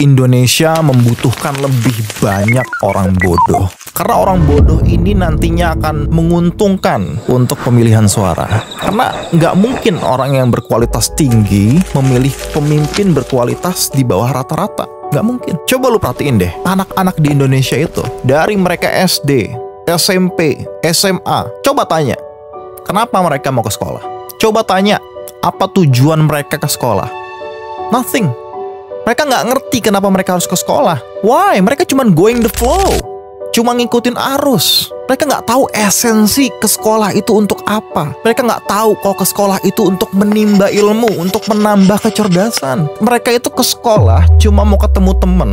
Indonesia membutuhkan lebih banyak orang bodoh. Karena orang bodoh ini nantinya akan menguntungkan untuk pemilihan suara. Karena nggak mungkin orang yang berkualitas tinggi memilih pemimpin berkualitas di bawah rata-rata. Nggak mungkin. Coba lu perhatiin deh, anak-anak di Indonesia itu, dari mereka SD, SMP, SMA, coba tanya, kenapa mereka mau ke sekolah? Coba tanya, apa tujuan mereka ke sekolah? Nothing. Mereka nggak ngerti kenapa mereka harus ke sekolah. Why? Mereka cuma going the flow. Cuma ngikutin arus. Mereka nggak tahu esensi ke sekolah itu untuk apa. Mereka nggak tahu kalau ke sekolah itu untuk menimba ilmu, untuk menambah kecerdasan. Mereka itu ke sekolah cuma mau ketemu temen.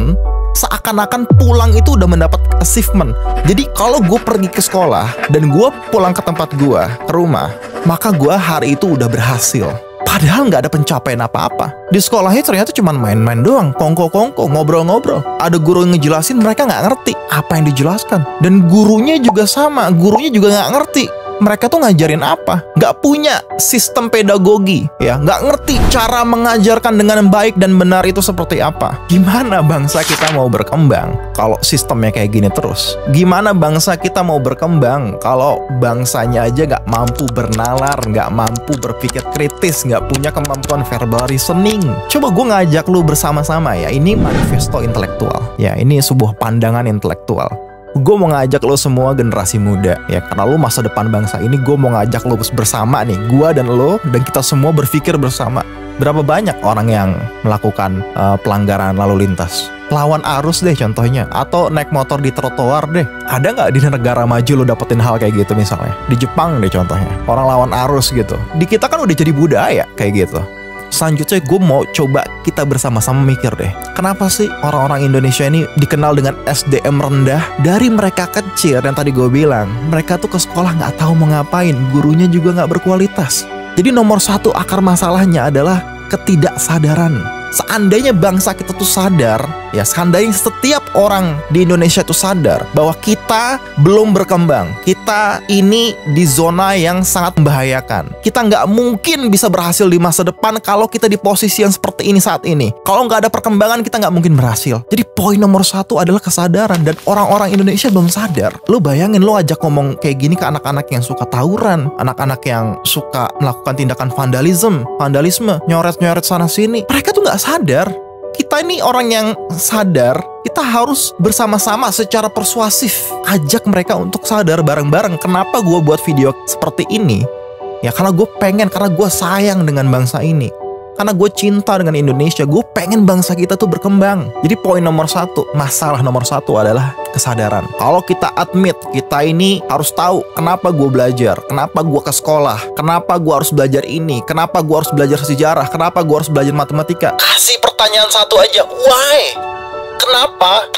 Seakan-akan pulang itu udah mendapat achievement. Jadi kalau gue pergi ke sekolah dan gue pulang ke tempat gue, ke rumah, maka gue hari itu udah berhasil. Padahal nggak ada pencapaian apa-apa. Di sekolahnya ternyata cuma main-main doang, kongko-kongko, ngobrol-ngobrol. Ada guru yang ngejelasin, mereka nggak ngerti apa yang dijelaskan. Dan gurunya juga sama, gurunya juga nggak ngerti. Mereka tuh ngajarin apa? Nggak punya sistem pedagogi, ya, nggak ngerti cara mengajarkan dengan baik dan benar itu seperti apa. Gimana bangsa kita mau berkembang kalau sistemnya kayak gini terus? Gimana bangsa kita mau berkembang kalau bangsanya aja nggak mampu bernalar, nggak mampu berpikir kritis, nggak punya kemampuan verbal reasoning? Coba gue ngajak lu bersama-sama ya, ini manifesto intelektual. Ya, ini sebuah pandangan intelektual. Gue mau ngajak lo semua generasi muda, ya, karena lo masa depan bangsa ini. Gue mau ngajak lo bersama nih, gue dan lo, dan kita semua berpikir bersama. Berapa banyak orang yang melakukan pelanggaran lalu lintas? Lawan arus deh contohnya, atau naik motor di trotoar deh. Ada nggak di negara maju lo dapetin hal kayak gitu misalnya? Di Jepang deh contohnya, orang lawan arus gitu. Di kita kan udah jadi budaya kayak gitu. Selanjutnya gue mau coba kita bersama-sama mikir deh, kenapa sih orang-orang Indonesia ini dikenal dengan SDM rendah? Dari mereka kecil yang tadi gue bilang, mereka tuh ke sekolah nggak tahu mau ngapain, gurunya juga nggak berkualitas. Jadi nomor satu akar masalahnya adalah ketidaksadaran. Seandainya bangsa kita tuh sadar, ya, seandainya setiap orang di Indonesia tuh sadar bahwa kita belum berkembang, kita ini di zona yang sangat membahayakan. Kita nggak mungkin bisa berhasil di masa depan kalau kita di posisi yang seperti ini saat ini. Kalau nggak ada perkembangan, kita nggak mungkin berhasil. Jadi poin nomor satu adalah kesadaran, dan orang-orang Indonesia belum sadar. Lo bayangin, lo ajak ngomong kayak gini ke anak-anak yang suka tawuran, anak-anak yang suka melakukan tindakan vandalisme, nyoret-nyoret sana sini. Mereka tuh nggak sadar. Kita ini orang yang sadar. Kita harus bersama-sama secara persuasif ajak mereka untuk sadar bareng-bareng. Kenapa gue buat video seperti ini? Ya karena gue pengen, karena gue sayang dengan bangsa ini, karena gue cinta dengan Indonesia. Gue pengen bangsa kita tuh berkembang. Jadi poin nomor satu, masalah nomor satu adalah kesadaran. Kalau kita admit, kita ini harus tahu kenapa gue belajar, kenapa gue ke sekolah, kenapa gue harus belajar ini, kenapa gue harus belajar sejarah, kenapa gue harus belajar matematika. Kasih pertanyaan satu aja, why? Kenapa?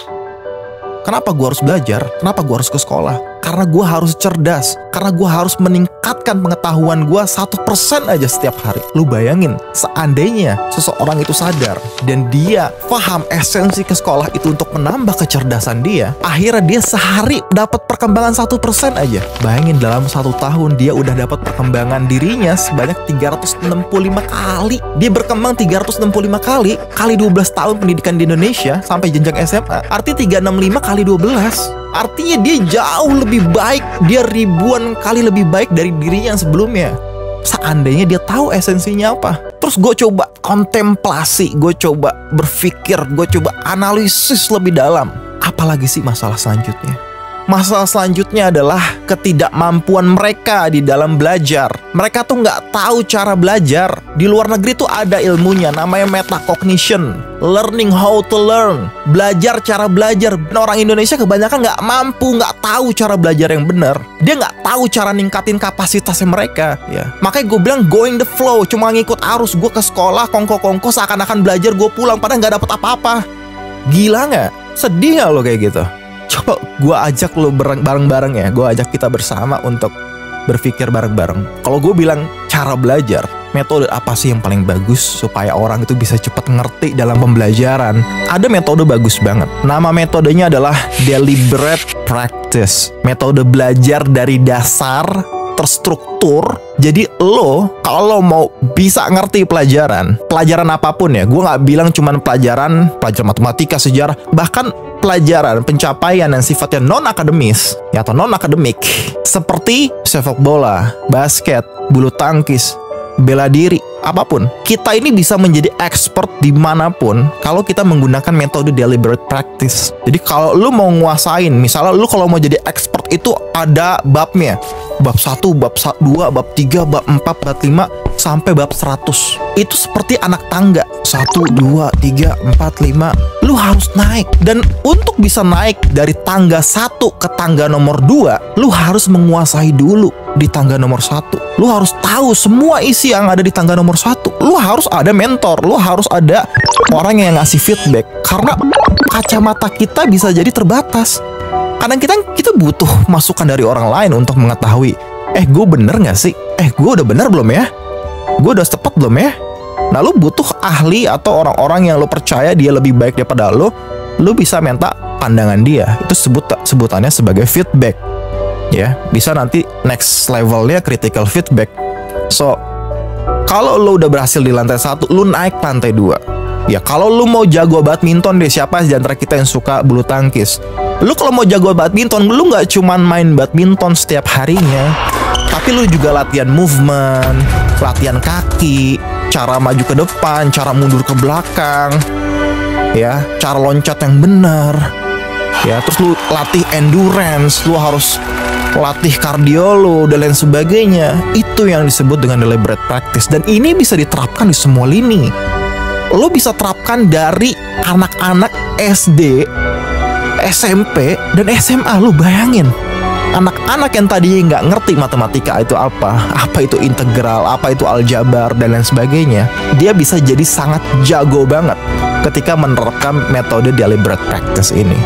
Kenapa gue harus belajar? Kenapa gue harus ke sekolah? Karena gue harus cerdas. Karena gue harus meningkatkan pengetahuan gue 1% aja setiap hari. Lu bayangin, seandainya seseorang itu sadar dan dia paham esensi ke sekolah itu untuk menambah kecerdasan dia, akhirnya dia sehari dapat perkembangan 1% aja. Bayangin, dalam 1 tahun dia udah dapat perkembangan dirinya sebanyak 365 kali. Dia berkembang 365 kali 12 tahun pendidikan di Indonesia sampai jenjang SMA. Artinya 365 kali 12. Artinya dia jauh lebih baik. Dia ribuan kali lebih baik dari dirinya yang sebelumnya. Seandainya dia tahu esensinya apa. Terus gue coba kontemplasi, gue coba berpikir, gue coba analisis lebih dalam. Apalagi sih masalah selanjutnya? Masalah selanjutnya adalah ketidakmampuan mereka di dalam belajar. Mereka tuh nggak tahu cara belajar. Di luar negeri tuh ada ilmunya, namanya metacognition, learning how to learn, belajar cara belajar. Dan orang Indonesia kebanyakan nggak mampu, nggak tahu cara belajar yang benar. Dia nggak tahu cara ningkatin kapasitasnya mereka. Ya, makanya gue bilang going the flow, cuma ngikut arus. Gue ke sekolah, kongko-kongko, seakan-akan belajar, gue pulang padahal nggak dapet apa-apa. Gila nggak? Sedih nggak lo kayak gitu? Coba gue ajak lo bareng-bareng ya. Gue ajak kita bersama untuk berpikir bareng-bareng. Kalau gue bilang cara belajar, metode apa sih yang paling bagus supaya orang itu bisa cepat ngerti dalam pembelajaran? Ada metode bagus banget. Nama metodenya adalah deliberate practice. Metode belajar dari dasar, terstruktur, Jadi lo kalau mau bisa ngerti pelajaran apapun ya, gue nggak bilang cuman pelajaran matematika, sejarah, bahkan pelajaran pencapaian yang sifatnya non-akademis ya, atau non-akademik, seperti sepak bola, basket, bulu tangkis, bela diri, apapun. Kita ini bisa menjadi expert dimanapun kalau kita menggunakan metode deliberate practice. Jadi kalau lu mau nguasain, misalnya lu kalau mau jadi expert itu ada babnya. Bab 1, bab 2, bab 3, bab 4, bab 5, sampai bab 100. Itu seperti anak tangga. 1, 2, 3, 4, 5. Lu harus naik. Dan untuk bisa naik dari tangga 1 ke tangga nomor 2, lu harus menguasai dulu di tangga nomor 1. Lu harus tahu semua isi yang ada di tangga nomor 1. Lu harus ada mentor. Lu harus ada orang yang ngasih feedback. Karena kacamata kita bisa jadi terbatas. Kadang kita butuh masukan dari orang lain untuk mengetahui, gue bener gak sih? Gue udah bener belum ya? Gue udah tepat belum ya? Nah, lu butuh ahli atau orang-orang yang lu percaya dia lebih baik daripada lu bisa minta pandangan dia. Itu sebutannya sebagai feedback. Ya, bisa nanti next levelnya critical feedback. So, kalau lu udah berhasil di lantai 1, lu naik lantai 2. Ya, kalau lu mau jago badminton deh, siapa di antara kita yang suka bulu tangkis? Lu kalau mau jago badminton, lu nggak cuman main badminton setiap harinya, tapi lu juga latihan movement, latihan kaki, cara maju ke depan, cara mundur ke belakang, ya, cara loncat yang benar, ya, terus lu latih endurance, lu harus latih kardio lu dan lain sebagainya. Itu yang disebut dengan deliberate practice, dan ini bisa diterapkan di semua lini. Lu bisa terapkan dari anak-anak SD, SMP, dan SMA. Lu bayangin, anak-anak yang tadinya nggak ngerti matematika itu apa itu integral, apa itu aljabar, dan lain sebagainya, dia bisa jadi sangat jago banget ketika menerapkan metode deliberate practice ini.